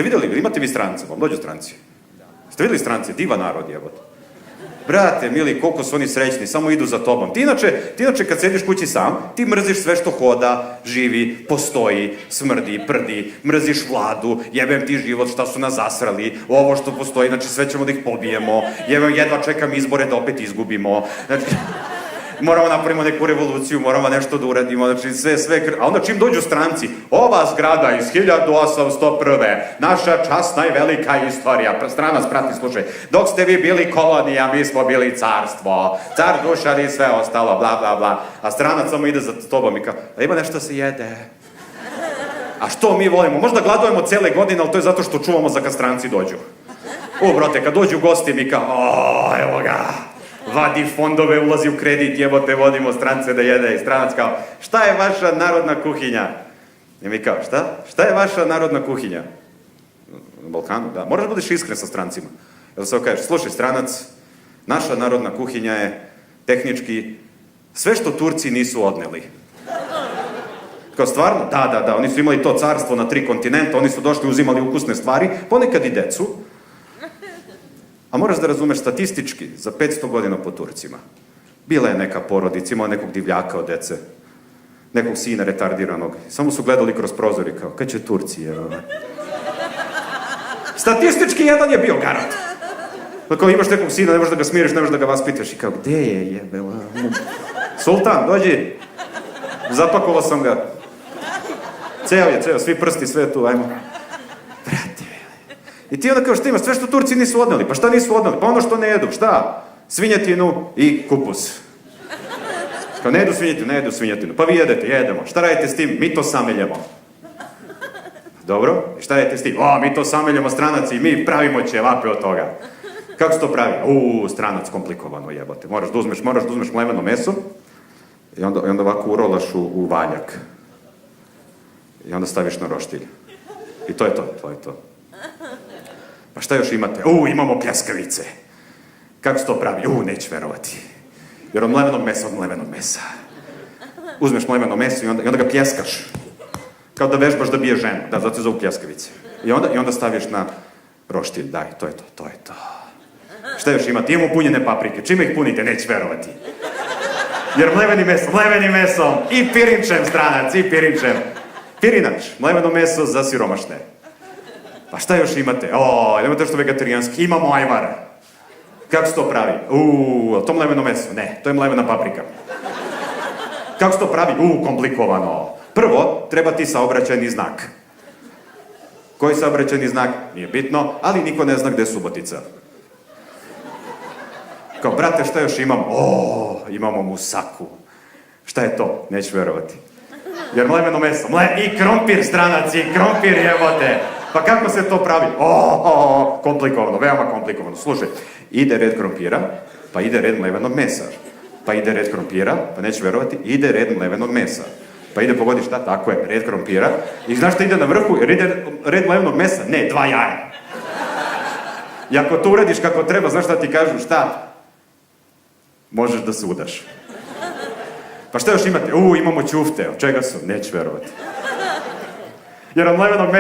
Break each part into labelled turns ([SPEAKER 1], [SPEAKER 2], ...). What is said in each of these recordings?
[SPEAKER 1] Ste vidjeli, imate vi strance, vam dođu stranci. Ste vidjeli strance, diva narod jebote. Brate, mili, koliko su oni srećni, samo idu za tobom. Ti inače kad sediš kući sam, ti mrziš sve što hoda, živi, postoji, smrdi, prdi, mrziš vladu, jebem ti život, šta su nas zasrali, ovo što postoji, znači sve ćemo da ih pobijemo, jebem, jedva čekam izbore da opet izgubimo, znači... Moramo napravimo neku revoluciju, moramo nešto da uradimo, znači sve, a onda čim dođu stranci, ova zgrada iz 1801. Naša časna i velika istorija, stranac prati, slušaj, dok ste vi bili kolonija, mi smo bili carstvo, car Dušan i sve ostalo, bla, bla, bla, a stranac samo ide za tobom i kao, a ima nešto se jede. A što mi volimo? Možda gladujemo cele godine, ali to je zato što čuvamo za kad stranci dođu. Brate, kad dođu gosti mi kao, evo ga. Vadi fondove, ulazi u kredit, jebote, vodimo strance da jede. I stranac kao, šta je vaša narodna kuhinja? I mi kao, šta? Šta je vaša narodna kuhinja? Na Balkanu, da. Moraš budeš iskren sa strancima. Jel se kažeš, slušaj, stranac, naša narodna kuhinja je tehnički sve što Turci nisu odneli. Kao, stvarno? Da, oni su imali to carstvo na 3 kontinenta, oni su došli, uzimali ukusne stvari, ponekad i decu. A moraš da razumeš statistički, za 500 godina po Turcima. Bila je neka porodica, imala nekog divljaka od dece, nekog sina retardiranog. Samo su gledali kroz prozor i kao, kad će Turci, evo. Statistički jedan je bio garant. Kao imaš nekog sina, ne možeš da ga smiriš, ne možeš da ga vaspitaš. I kao, gde je jebela? Sultan, dođi. Zapakovao sam ga. Ceo, svi prsti, sve tu, ajmo. I ti onda kao, šta imaš, sve što Turci nisu odneli, pa šta nisu odneli, pa ono što ne jedu, šta? Svinjetinu i kupus. Kao, ne jedu svinjetinu, pa vi jedemo, šta radite s tim? Mi to sameljemo. Dobro, i šta radite s tim? Mi to sameljemo, stranaci, i mi pravimo ćevape od toga. Kako se to pravi? Stranac, komplikovano jebote, moraš da uzmeš mleveno meso i onda ovako urolaš u valjak. I onda staviš na roštilj. I to je to. Pa šta još imate? Imamo pljeskavice. Kako se to pravi? Neću verovati. Jer od mlevenog mesa. Uzmeš mleveno meso i onda ga pljeskaš. Kao da vežbaš da bije ženu. Da, zato se zovu pljeskavice. I onda staviš na roštilj. Daj, to je to. Šta još imate? Imamo punjene paprike. Čime ih punite? Neću verovati. Jer mlevenim mesom. I pirinčem, stranac, i pirinčem. Pirinač, mleveno meso za siromašne. Pa šta još imate? Imate što vegetarijanski? Imamo ajvar. Kako se to pravi? To mleveno meso? Ne, to je mlevena paprika. Kako se to pravi? Komplikovano. Prvo, treba ti saobraćajni znak. Koji saobraćajni znak? Nije bitno, ali niko ne zna gde je Subotica. Kao, brate, šta još imamo? Imamo musaku. Šta je to? Neću verovati. Jer mleveno meso, i krompir, stranac, i krompir jebote. Pa kako se to pravi? Komplikovano, veoma komplikovano. Slušaj, ide red krompira, pa ide red mlevenog mesa. Pa ide red krompira, pa neću verovati, ide red mlevenog mesa. Pa ide, pogodi šta? Tako je, red krompira. I znaš šta ide na vrhu? Jer ide red mlevenog mesa? Ne, 2 jaja. I ako to uradiš kako treba, znaš šta ti kažu? Šta? Možeš da se udaš. Pa šta još imate? Imamo ćufte. Od čega su? Neću verovati. Jer od mlevenog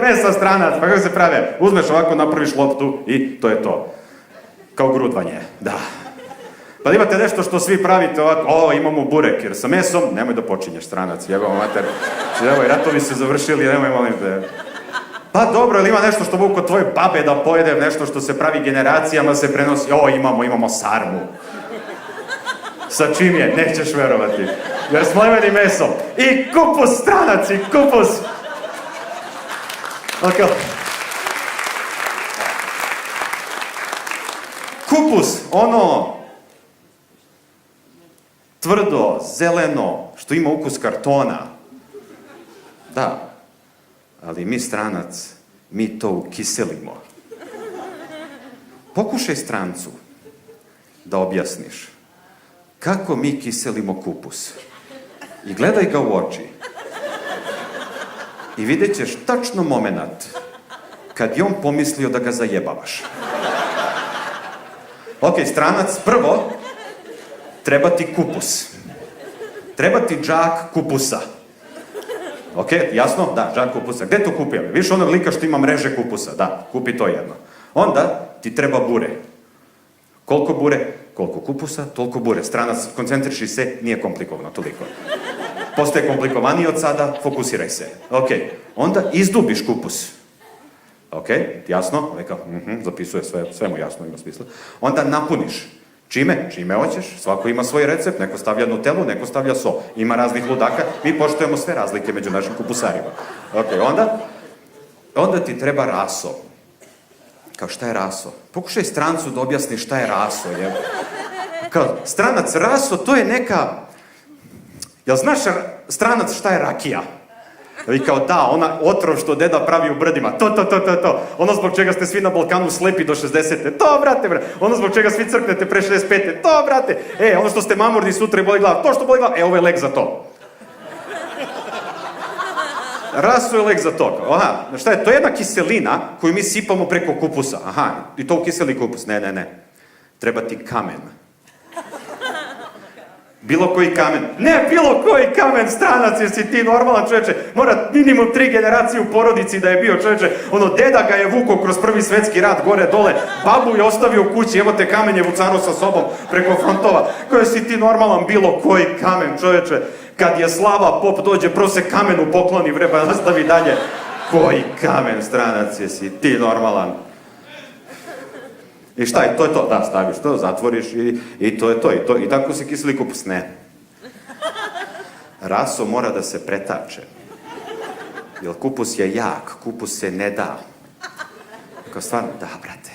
[SPEAKER 1] mesa stranac. Pa kako se prave? Uzmeš ovako, napraviš loptu i to je to. Kao grudvanje. Da. Pa imate nešto što svi pravite ovako, imamo burek, jer sa mesom, nemoj da počinješ, stranac, jebamo mater. Evo, i ratovi se završili, nemoj, molim te. Pa dobro, ili ima nešto što mogu kod tvoje babe da pojedem, nešto što se pravi generacijama, se prenosi, imamo sarmu. Sa čim je? Nećeš verovati. Jer s mlevenim mesom. I kupus, stranac, i kupus. Kupus, tvrdo, zeleno, što ima ukus kartona. Da, ali mi stranac, mi to ukiselimo. Pokušaj strancu da objasniš kako mi kiselimo kupus. I gledaj ga u oči. I vidjet ćeš tačno moment kad je on pomislio da ga zajebavaš. Ok, stranac, prvo, treba ti kupus. Treba ti džak kupusa. Ok, jasno? Da, džak kupusa. Gde to kupi? Viš onog lika što ima mreže kupusa? Da, kupi to jedno. Onda ti treba bure. Koliko bure? Koliko kupusa, toliko bure. Stranac, koncentriši se, nije komplikovano, toliko. Postaje komplikovaniji od sada, fokusiraj se. Ok, onda izdubiš kupus. Ok, jasno? Zapisuje sve mu jasno, ima smisla. Onda napuniš. Čime? Čime hoćeš. Svako ima svoj recept. Neko stavlja Nutellu, neko stavlja so. Ima raznih ludaka. Mi poštujemo sve razlike među našim kupusarima. Ok, onda ti treba raso. Kao šta je raso? Pokušaj strancu da objasni šta je raso. Kao stranac, raso, to je neka... Jel znaš stranac šta je rakija? I kao da, ona otrov što deda pravi u brdima, to. Ono zbog čega ste svi na Balkanu slepi do 60. To, brate. Ono zbog čega svi crknete pre 65. To, brate. Ono što ste mamurni sutra i boli glava, to što boli glava, ovo je lek za to. Raso je lek za to. Aha, šta je? To je jedna kiselina koju mi sipamo preko kupusa. Aha, i to ukiseli kupus. Ne. Treba ti kamen. Bilo koji kamen. Ne, bilo koji kamen, stranac, jer si ti normalan, čoveče. Mora minimum 3 generacije u porodici da je bio, čoveče. Deda ga je vukao kroz Prvi svetski rat, gore, dole. Babu je ostavio u kući, evo te kamen je vucano sa sobom preko frontova. Koje si ti normalan, bilo koji kamen, čoveče. Kad je slava, pop dođe, prvo se kamenu pokloni, vreba, nastavi dalje. Koji kamen, stranac, jesi ti normalan. I šta je, to je to, da, staviš to, zatvoriš i to je to, i tako se kiseli kupus, ne. Raso mora da se pretače, jer kupus je jak, kupus se ne da. Kao stvarno, da, brate,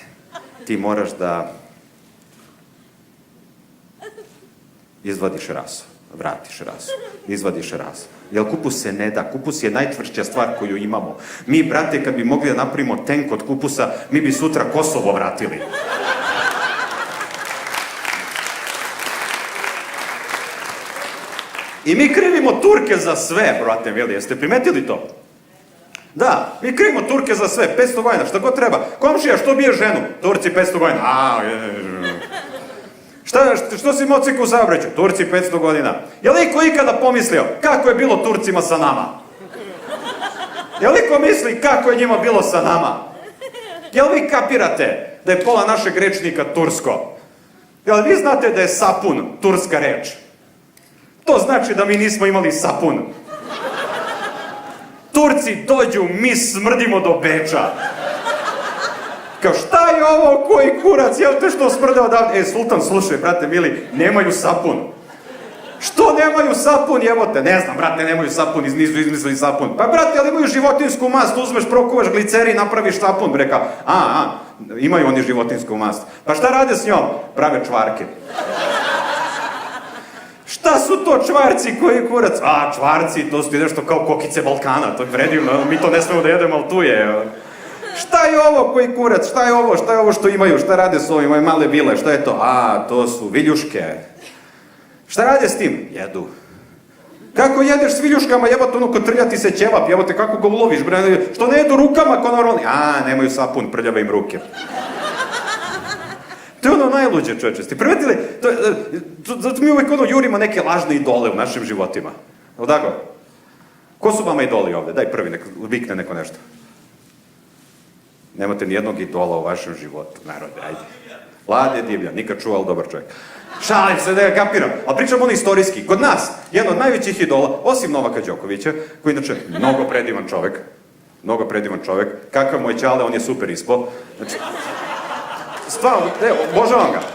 [SPEAKER 1] ti moraš da izvadiš raso, vratiš raso, izvadiš raso. Jer kupus se ne da, kupus je najtvršća stvar koju imamo. Mi, brate, kad bi mogli da napravimo tenk od kupusa, mi bi sutra Kosovo vratili. I mi krivimo Turke za sve, brate, veli, jeste primetili to? Da, mi krivimo Turke za sve, 500 godina, šta god treba. Komšija, što bije ženu? Turci 500 godina. Što si mocik u saobraćaju? Turci 500 godina. Je li iko ikada pomislio kako je bilo Turcima sa nama? Je li iko misli kako je njima bilo sa nama? Jel vi kapirate da je pola našeg rečnika tursko? Jel vi znate da je sapun turska reč? To znači da mi nismo imali sapun. Turci dođu, mi smrdimo do Beča. Kao, šta je ovo, koji kurac, jel te što smrde odavde? Sultan, slušaj, brate, mili, nemaju sapun. Što nemaju sapun, jebote? Ne znam, brate, nemaju sapun, nisu izmislili sapun. Pa, brate, ali imaju životinsku mast, uzmeš, prokuvaš gliceri i napraviš sapun, bre, kao, imaju oni životinsku mast. Pa šta rade s njom? Prave čvarke. Šta su to čvarci, koji kurac? Čvarci, to su nešto kao kokice Balkana, to je predivno, mi to ne smemo da jedemo, ali tu je. Šta je ovo, koji kurac, šta je ovo što imaju, šta rade s ovim, male bile, šta je to? To su viljuške. Šta rade s tim? Jedu. Kako jedeš s viljuškama, jebote, kotrlja ti se ćevap, jebote, kako ga uloviš, bre, što ne jedu rukama ko normalni? Nemaju sapun, prljave im ruke. To je ono najluđe, čoveče, ste primetili? Zato mi uvek jurimo neke lažne idole u našim životima. Evo tako? Ko su vama idoli ovde? Daj prvi, nek vikne neko nešto. Nemate nijednog idola u vašem životu, narode, ajde. Vlade Divlja, nikad čuo, ali dobar čovjek. Šalim se, da ga kapiram. Ali pričam ono istorijski. Kod nas, jedan od najvećih idola, osim Novaka Đokovića, koji inače mnogo predivan čovjek, kakav moj ćale, on je super ispo. Znači, stvarno,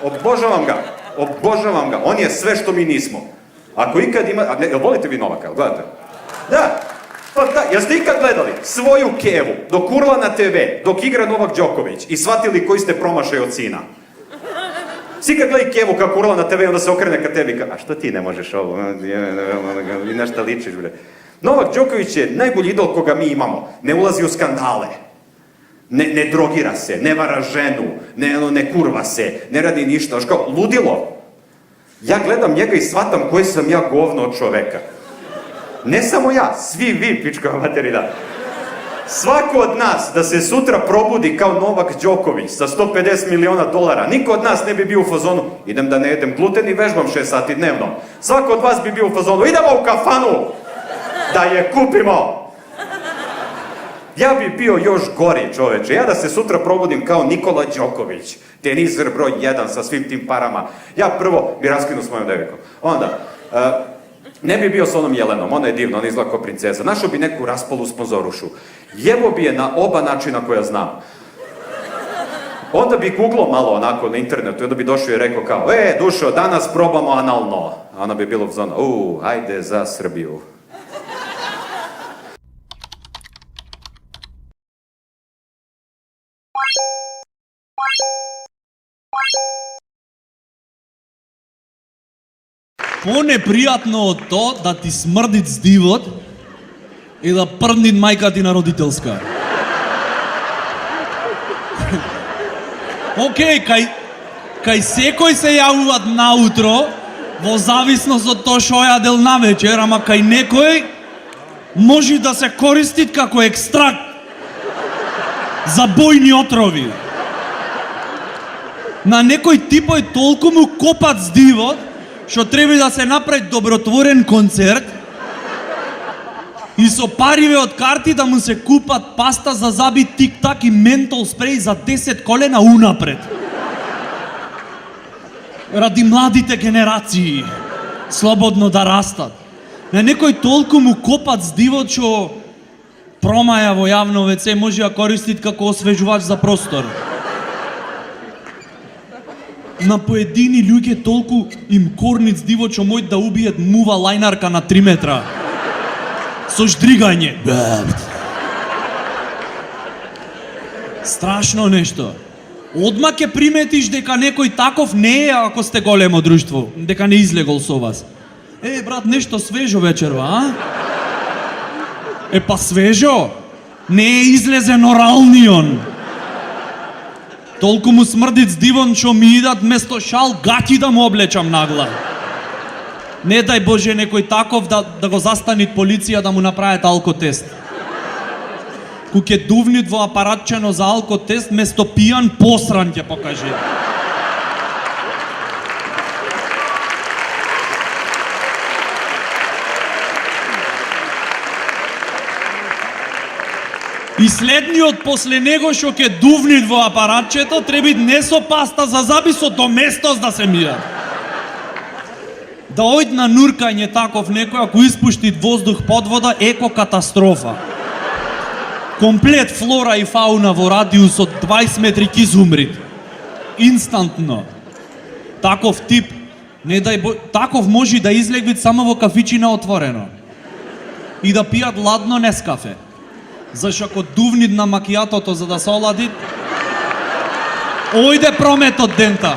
[SPEAKER 1] obožavam ga. On je sve što mi nismo. Ako ikad ima, jel volite vi Novaka, jel gledate? Da. Pa da, jeste ikad gledali svoju kevu dok urla na TV, dok igra Novak Đoković i shvatili koji ste promašaj od sina? Si ikad gledali kevu kako urla na TV i onda se okrene ka tebi i a što ti ne možeš ovo? I na šta ličiš, bre? Novak Đoković je najbolji idol koga mi imamo. Ne ulazi u skandale. Ne drogira se, ne vara ženu, ne kurva se, ne radi ništa. Znaš kao, ludilo. Ja gledam njega i shvatam koji sam ja govno od čoveka. Ne samo ja, svi vi, pičkova materina. Svako od nas da se sutra probudi kao Novak Đoković sa $150 miliona, niko od nas ne bi bio u fazonu, idem da ne jedem gluten i vežbam 6 sati dnevno. Svako od vas bi bio u fazonu, idemo u kafanu da je kupimo. Ja bi bio još gori, čoveče. Ja da se sutra probudim kao Nikola Đoković, teniser broj 1 sa svim tim parama. Ja prvo bi raskinuo s mojom devikom. Onda, ne bi bio s onom Jelenom, ona je divna, ona izgleda kao princeza. Našao bi neku raspolu sponzorušu. Jebo bi je na oba načina koja znam. Onda bi googlao malo onako na internetu i onda bi došao i rekao kao, Dušo, danas probamo analno. A ona bi bilo u zonu, ajde za Srbiju.
[SPEAKER 2] По-непријатно од то да ти смрдит здивот и да прднит мајка ти на родителска. Океј, кај секој се јавуват наутро, во зависност од тоа што јадел навечер, ама кај некој може да се користит како екстракт за бојни отрови. На некој типој толку му копат здивот, што треба да се направи добротворен концерт и со париве од карти да му се купат паста за заби, тик-так и ментол спреј за 10 колена унапред. Ради младите генерации слободно да растат. На некој толку му копат здивот што промаја во јавно ВЦ може да користит како освежувач за простор. На поедини луѓе толку им корнит здивот што мојт да убиет мува лајнарка на 3 метра. Со ждригање. Страшно нешто. Одма ќе приметиш дека некој таков не е ако сте големо друштво, дека не излегол со вас. Брат, нешто свежо вечерва, а? Па свежо? Не е излезен оралнион. Толку му смрдит здивон што ми идат место шал гаќи да му облечам нагла. Не дај Боже некој таков да го застанит полиција да му направат алкотест. Ку ќе дувнит во апаратчено за алкотест, место пијан посран ќе покаже. И следниот после него што ќе дувнит во апаратчето треба не со паста за заби, со доместос да се мира. Да ојд на нуркање таков некој, ако испуштит воздух под вода, еко катастрофа. Комплет флора и фауна во радиус од 20 метри ќе изумрит. Инстантно. Таков тип, таков може да излегвит само во кафичина отворено. И да пијат ладно Нескафе. Зашто ако дувнит на макијатото за да се олади, ојде промет од дента.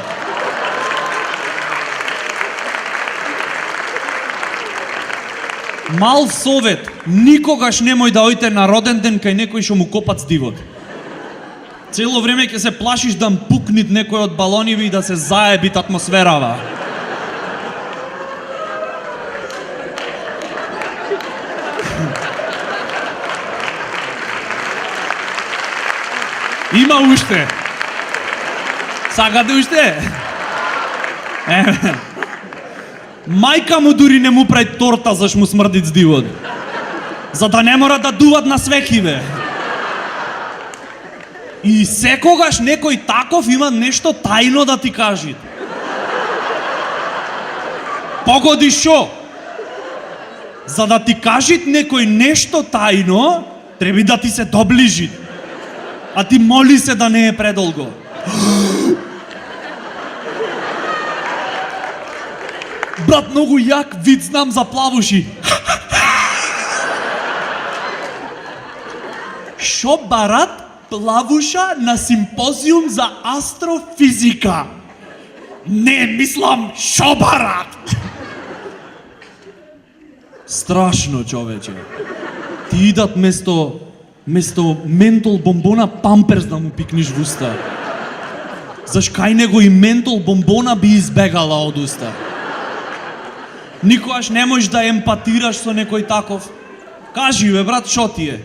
[SPEAKER 2] Мал совет, никогаш немој да ојте на роден ден кај некој што му копат здивот. Цело време ќе се плашиш да пукнит некој од балониве и да се заебит атмосферава. Има уште. Сакате уште? Мајка му дури не му прави торта заш му смрдит здивот. За да не мора да дуват на свекиве. И секогаш некој таков има нешто тајно да ти кажи. Погоди шо? За да ти кажи некој нешто тајно, треба да ти се доближи. А ти моли се да не е предолго. Брат, многу јак вид знам за плавуши. Шо барат плавуша на симпозиум за астрофизика? Не, мислам, шо барат? Страшно, човече. Ти идат место ментол бомбона памперс да му пикниш в уста. Заш кај него и ментол бомбона би избегала од уста. Никогаш не можеш да емпатираш со некој таков. Кажи бе, брат, шо ти е?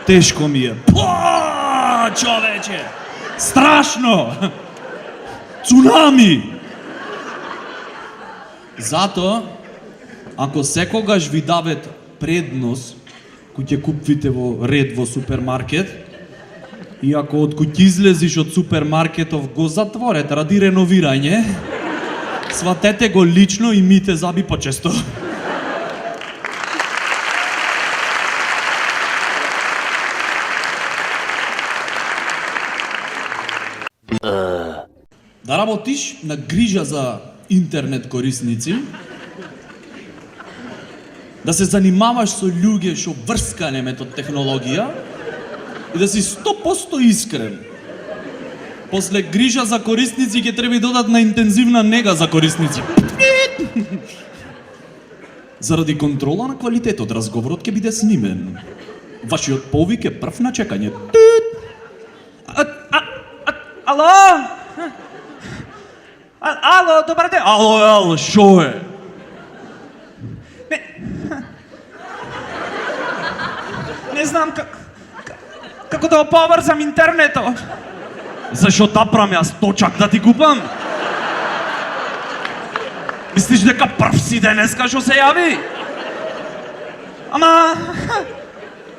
[SPEAKER 2] Тешко ми е. Човече! Страшно! Цунами! Затоа, ако секогаш ви дават предност кој ќе купите во ред во супермаркет, и ако од куќ излезиш од супермаркетов го затворете ради реновирање, сватете го лично и мите заби почесто. Да работиш на грижа за интернет корисници, да се занимаваш со луѓе што врскане метод технологија и да си 100% искрен. После грижа за корисници ќе треба и додатна интензивна нега за корисници. Заради контрола на квалитетот, разговорот ќе биде снимен. Вашиот повик е прв на чекање.
[SPEAKER 3] Ало? Ало, добар ден.
[SPEAKER 2] Ало, шо е?
[SPEAKER 3] Не знам како да поврзам интернетот.
[SPEAKER 2] Зашо тапрам јас точак да ти купам? Мислиш дека прв си денеска што се јави?
[SPEAKER 3] Ама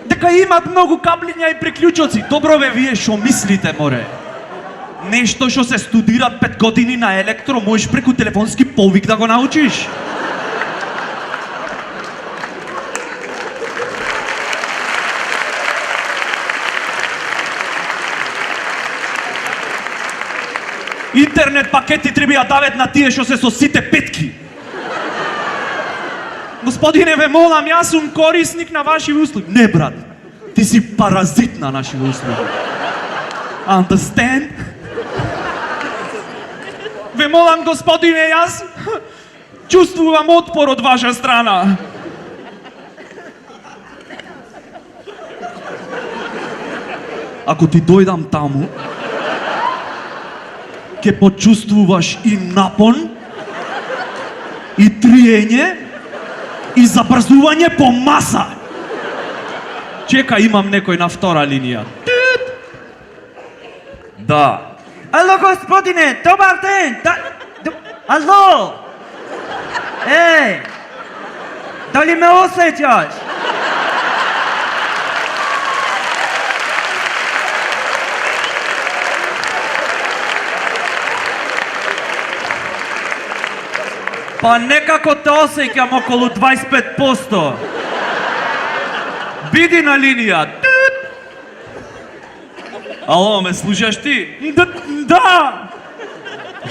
[SPEAKER 3] дека имат многу каблиња и приклучоци. Добро бе, вие што мислите, море? Нешто што се студира 5 години на електро, можеш преку телефонски повик да го научиш. Интернет пакети треба ја дават на тие што се со сите петки. Господине, ве молам, јас сум корисник на ваши услуги. Не, брат, ти си паразит на наши услуги. Understand? Ве молам, господине, јас чувствувам отпор од ваша страна. Ако ти дојдам таму, ќе почувствуваш и напон, и триење, и забрзување по маса. Чека, имам некој на втора линија. Да.
[SPEAKER 4] Ало, господине, добар ден! Ало! Еј! Дали ме осеќаш?
[SPEAKER 3] Па некако те осеќам околу 25%. Биди на линија. Ало, ме слушаш ти? Да!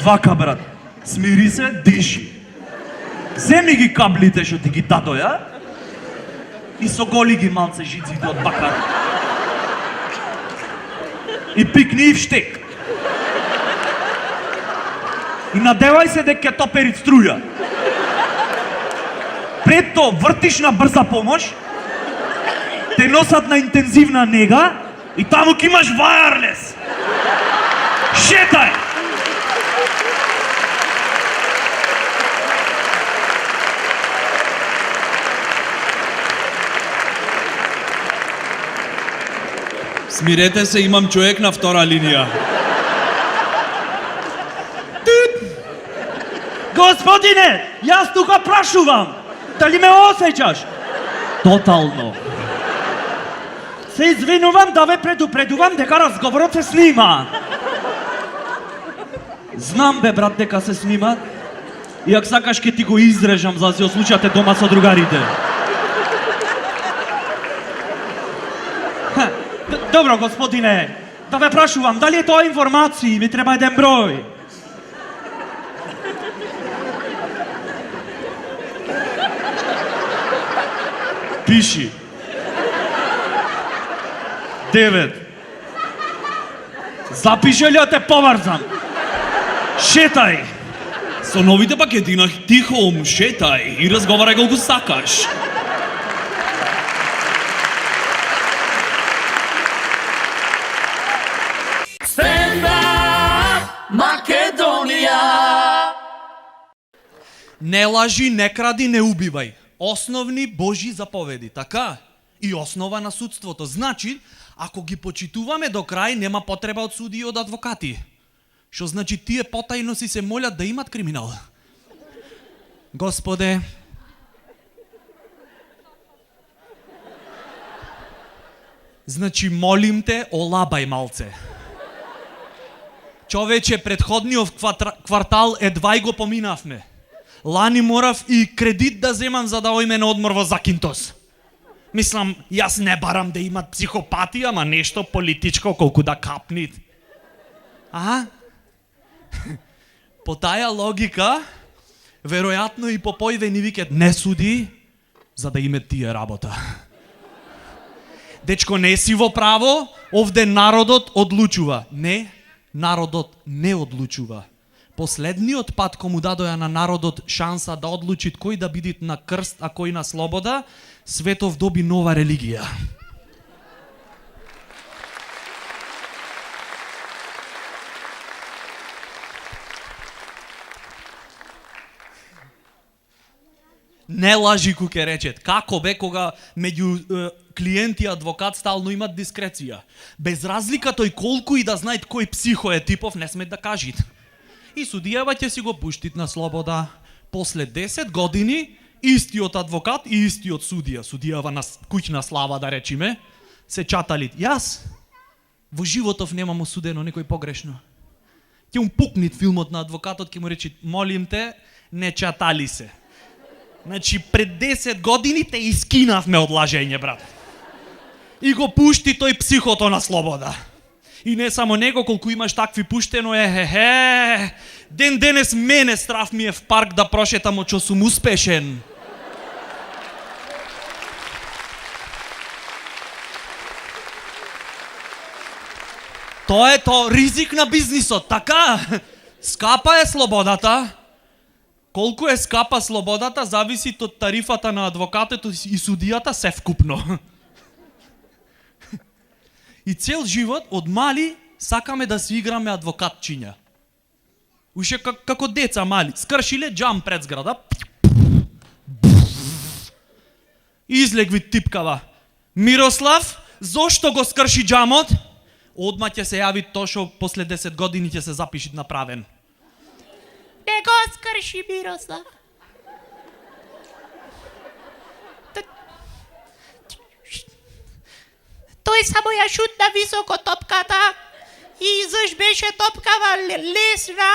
[SPEAKER 3] Вака, брат. Смири се, диши. Земи ги каблите што ти ги дадоја и соголи ги малце жиците од бакар. И пикни и вштек. И надевај се дека ќе топери струја. Пред тоа вртиш на брза помош, те носат на интензивна нега и таму ќе имаш wireless. Шетај!
[SPEAKER 2] Смирете се, имам човек на втора линија.
[SPEAKER 3] Господине, јас тука прашувам. Дали ме осеќаш? Тотално. Се извинувам да ве предупредувам дека разговорот се снима. Знам бе, брат, дека се снима. И ако сакаш ќе ти го изрежам за да се ослучате дома со другарите. Добро, господине, да ве прашувам, дали е тоа информации, ми треба еден број. Пиши. 9. Запиши ли да те поврзам? Шетај.
[SPEAKER 2] Со новите пакети на Тихом, шетај и разговарај колку сакаш.
[SPEAKER 5] Македонија!
[SPEAKER 2] Не лажи, не кради, не убивај. Основни Божи заповеди, така? И основа на судството. Значи, ако ги почитуваме до крај, нема потреба од суди и од адвокати. Што значи тие потајно си се молят да имат криминал. Господе, Значи, молим те, олабај малце. Човече, предходниот квартал едва и го поминавме. Лани морав и кредит да земам за да ојме на одмор во Закинтос. Мислам, јас не барам да имат психопати, ама нешто политичко колку да капнит. А? По таја логика, веројатно и Попојве ни викат не суди, за да име тие работа. Дечко, не си во право, овде народот одлучува. Не, народот не одлучува. Последниот пат кому дадоја на народот шанса да одлучи кој да биде на крст, а кој на слобода, светов доби нова религија. Не лажи куке речет. Како бе кога меѓу клиент и адвокат стално имат дискреција. Без разлика тој колку и да знаат кој психо е типов, не смет да кажит. И судијава ќе си го пуштит на слобода. После 10 години, истиот адвокат и истиот судија. Судијава на куќна слава, да речиме, се чатали. Јас во животов немам осудено некој погрешно. Ќе му пукнит филмот на адвокатот, ќе му речи, молим те, не чатали се. Значи, пред 10 години те искинавме од лажење, брат. И го пушти тој психото на слобода. И не само него, колку имаш такви пуштено, ден денес мене страв ми е в парк да прошетам, очо сум успешен. Тоа е то ризик на бизнисот, така? Скапа е слободата. Колку е скапа слободата, зависи од тарифата на адвокатот и судијата се вкупно. И цел живот, од мали, сакаме да си играме адвокатчиња. Уше како деца мали. Скршиле джам пред зграда. Излегви типкава. Мирослав, зошто го скрши джамот? Одма ќе се јави то што после 10 години ќе се запиши направен.
[SPEAKER 6] Не го скрши, Мирослав. Тој само ја шутна високо топката и заш беше топкава лесна,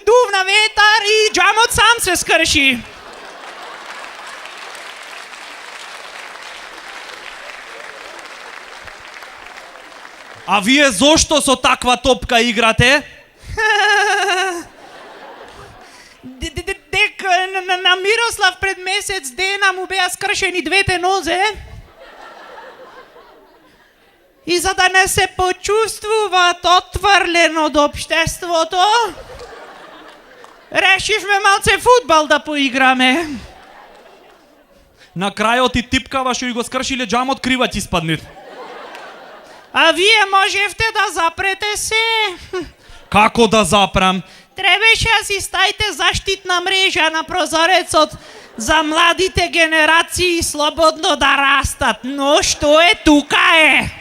[SPEAKER 6] дувна ветар и джамот сам се скрши.
[SPEAKER 2] А вие зошто со таква топка играте?
[SPEAKER 6] Дека на Мирослав пред месец дена му беа скршени двете нозе. И за да не се почувствуваат отврлен од општеството, решивме малце фудбал да поиграме.
[SPEAKER 2] На крајот и типкава што и го скршиле джамот, крива ти испаднит.
[SPEAKER 6] А вие можевте да запрете се.
[SPEAKER 2] Како да запрам?
[SPEAKER 6] Требаше да си ставите заштитна мрежа на прозорецот за младите генерации слободно да растат. Но што е тука е?